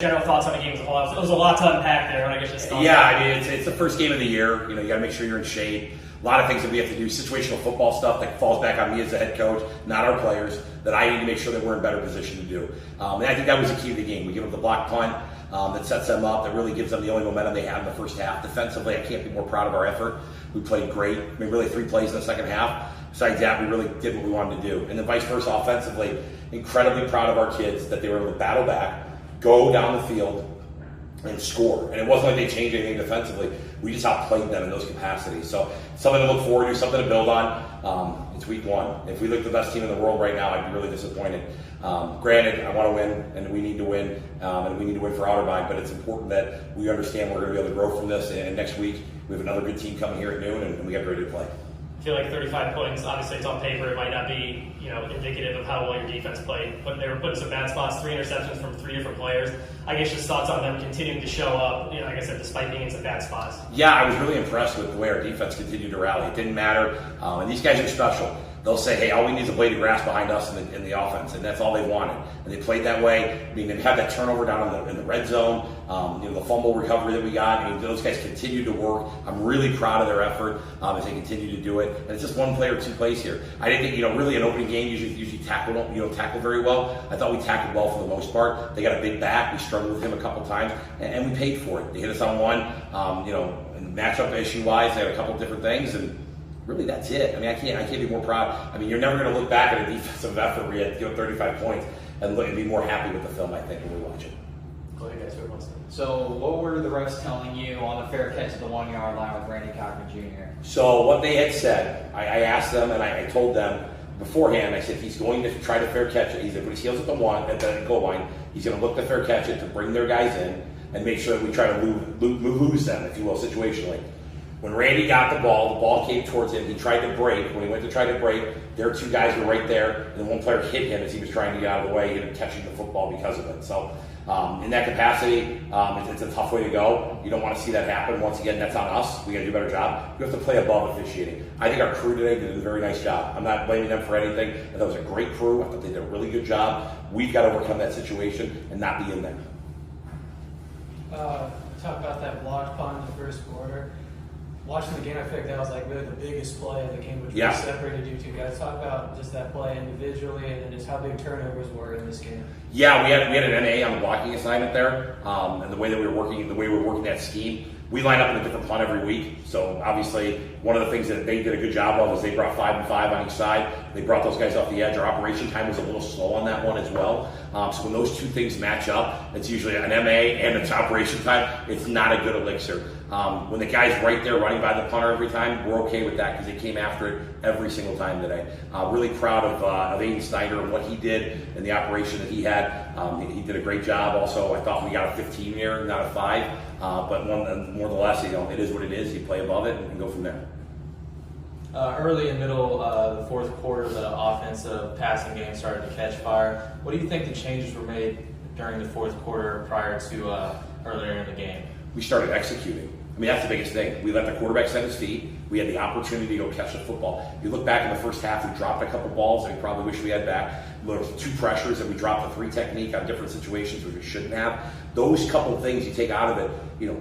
General thoughts on the game as a whole. It was a lot to unpack there, and I guess just yeah, I mean it's the first game of the year. You got to make sure you're in shape. A lot of things that we have to do, situational football stuff that falls back on me as the head coach, not our players, that I need to make sure that we're in better position to do. And I think that was the key to the game. We give them the block punt that sets them up, that really gives them the only momentum they had in the first half. Defensively, I can't be more proud of our effort. We played great. I mean, really 3 plays in the second half. Besides that, we really did what we wanted to do. And then vice versa, offensively, incredibly proud of our kids that they were able to battle back, go down the field, and score. And it wasn't like they changed anything defensively. We just outplayed them in those capacities. So something to look forward to, something to build on. It's week 1. If we look the best team in the world right now, I'd be really disappointed. Granted, I want to win, and we need to win, and we need to win for Outerbind, but it's important that we understand we're going to be able to grow from this. And next week, we have another good team coming here at noon, and we got ready to play. I feel like 35 points, obviously it's on paper, it might not be indicative of how well your defense played, but they were put in some bad spots, 3 interceptions from 3 different players. I guess just thoughts on them continuing to show up, like I said, despite being in some bad spots. Yeah, I was really impressed with the way our defense continued to rally. It didn't matter, and these guys are special. They'll say, hey, all we need is a blade of grass behind us in the offense, and that's all they wanted. And they played that way. I mean, they had that turnover down in the red zone, the fumble recovery that we got. I mean, those guys continued to work. I'm really proud of their effort as they continue to do it. And it's just 1 play or 2 plays here. I didn't think, really an opening game usually tackle very well. I thought we tackled well for the most part. They got a big back. We struggled with him a couple times, and we paid for it. They hit us on one. And matchup issue-wise, they had a couple different things, and really, that's it. I mean, I can't be more proud. I mean, you're never going to look back at a defensive effort where you had 35 points and be more happy with the film, I think, when we watch it. Go ahead, guys. So, what were the refs telling you on the fair catch at the 1-yard line with Randy Cochran Jr.? So, what they had said, I asked them and I told them beforehand, I said, he's going to try to fair catch it. He's going to put his heels at the goal line. He's going to look to fair catch it to bring their guys in and make sure that we try to lose them, if you will, situationally. When Randy got the ball came towards him. He tried to break. When he went to try to break, their 2 guys were right there, and then one player hit him as he was trying to get out of the way. He ended up catching the football because of it. So, in that capacity, it's a tough way to go. You don't want to see that happen. Once again, that's on us. We got to do a better job. We have to play above officiating. I think our crew today did a very nice job. I'm not blaming them for anything. I thought it was a great crew. I thought they did a really good job. We've got to overcome that situation and not be in there. Talk about that blocked punt in the first quarter. Watching the game, I feel like that was really the biggest play of the game, which really separated you 2 guys. Talk about just that play individually, and then just how big turnovers were in this game. Yeah, we had an NA on the blocking assignment there, and the way that we were working that scheme. We line up in a different punt every week, so obviously one of the things that they did a good job of is they brought 5 and 5 on each side. They brought those guys off the edge. Our operation time was a little slow on that one as well. So when those 2 things match up, it's usually an MA and it's operation time. It's not a good elixir. When the guy's right there running by the punter every time, we're okay with that because they came after it every single time today. Really proud of Aiden Snyder and what he did and the operation that he had. He did a great job. Also, I thought we got a 15 here, not a 5. But more than less, it is what it is. You play above it and go from there. Early and middle of the 4th quarter, the offensive passing game started to catch fire. What do you think the changes were made during the 4th quarter prior to earlier in the game? We started executing. I mean, that's the biggest thing. We let the quarterback set his feet. We had the opportunity to go catch the football. If you look back in the first half, we dropped a couple balls that we probably wish we had back. There was 2 pressures that we dropped the 3 technique on different situations which we shouldn't have. Those couple of things you take out of it,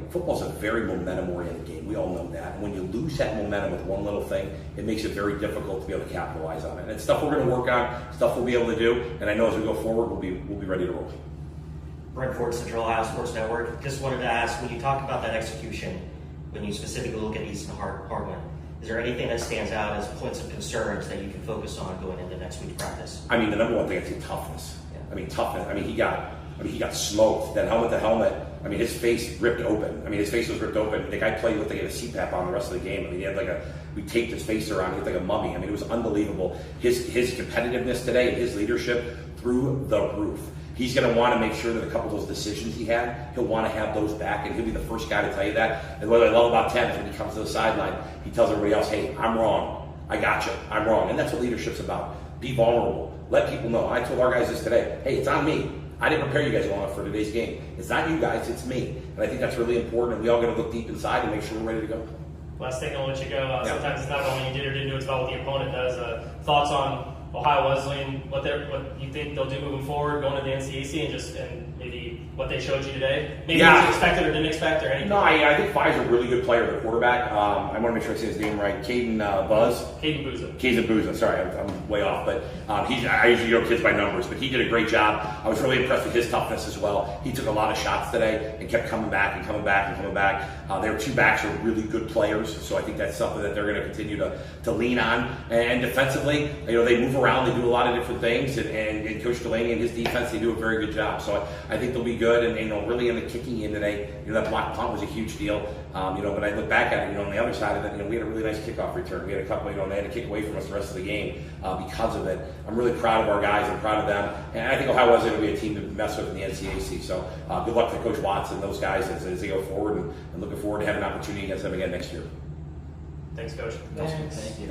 football's a very momentum-oriented game. We all know that. And when you lose that momentum with one little thing, it makes it very difficult to be able to capitalize on it. And it's stuff we're going to work on, stuff we'll be able to do. And I know as we go forward, we'll be ready to roll. Brent Ford, Central Ohio Sports Network. Just wanted to ask, when you talk about that execution, when you specifically look at Easton Hardman, is there anything that stands out as points of concerns that you can focus on going into next week's practice? I mean, the number one thing is toughness. Yeah. I mean, toughness. I mean, he got smoked. That helmet to helmet. I mean, his face ripped open. His face was ripped open. The guy played with a CPAP on the rest of the game. I mean, he had we taped his face around. He looked like a mummy. I mean, it was unbelievable. His competitiveness today and his leadership through the roof. He's going to want to make sure that a couple of those decisions he had, he'll want to have those back, and he'll be the first guy to tell you that. And what I love about Tim is when he comes to the sideline, he tells everybody else, hey, I'm wrong. I got you. I'm wrong. And that's what leadership's about. Be vulnerable. Let people know. I told our guys this today. Hey, it's on me. I didn't prepare you guys well enough for today's game. It's not you guys, it's me. And I think that's really important, and we all got to look deep inside and make sure we're ready to go. Last thing, I'll let you go. Sometimes it's not only you did or didn't do, it's about what the opponent does. Thoughts on Ohio Wesleyan, what you think they'll do moving forward, going to the NCAC, and maybe what they showed you today? Maybe Yeah. what you expected or didn't expect or anything? No, I think Fi's a really good player, the quarterback. I want to make sure I say his name right. Caden Booza. Sorry, I'm way off. But I usually know kids by numbers, but he did a great job. I was really impressed with his toughness as well. He took a lot of shots today and kept coming back and coming back and coming back. Their two backs are really good players, so I think that's something that they're going to continue to lean on. And defensively, they move around, they do a lot of different things, and Coach Delaney and his defense, they do a very good job. So I think they'll be good. And really in the kicking in today, that block punt was a huge deal. But I look back at it, on the other side of it, we had a really nice kickoff return. We had a couple, they had to kick away from us the rest of the game because of it. I'm really proud of our guys. I'm proud of them. And I think Ohio Wesleyan will be a team to mess with in the NCAC. So good luck to Coach Watts and those guys as they go forward, and looking forward to having an opportunity against them again next year. Thanks, Coach. Thanks. Thank you.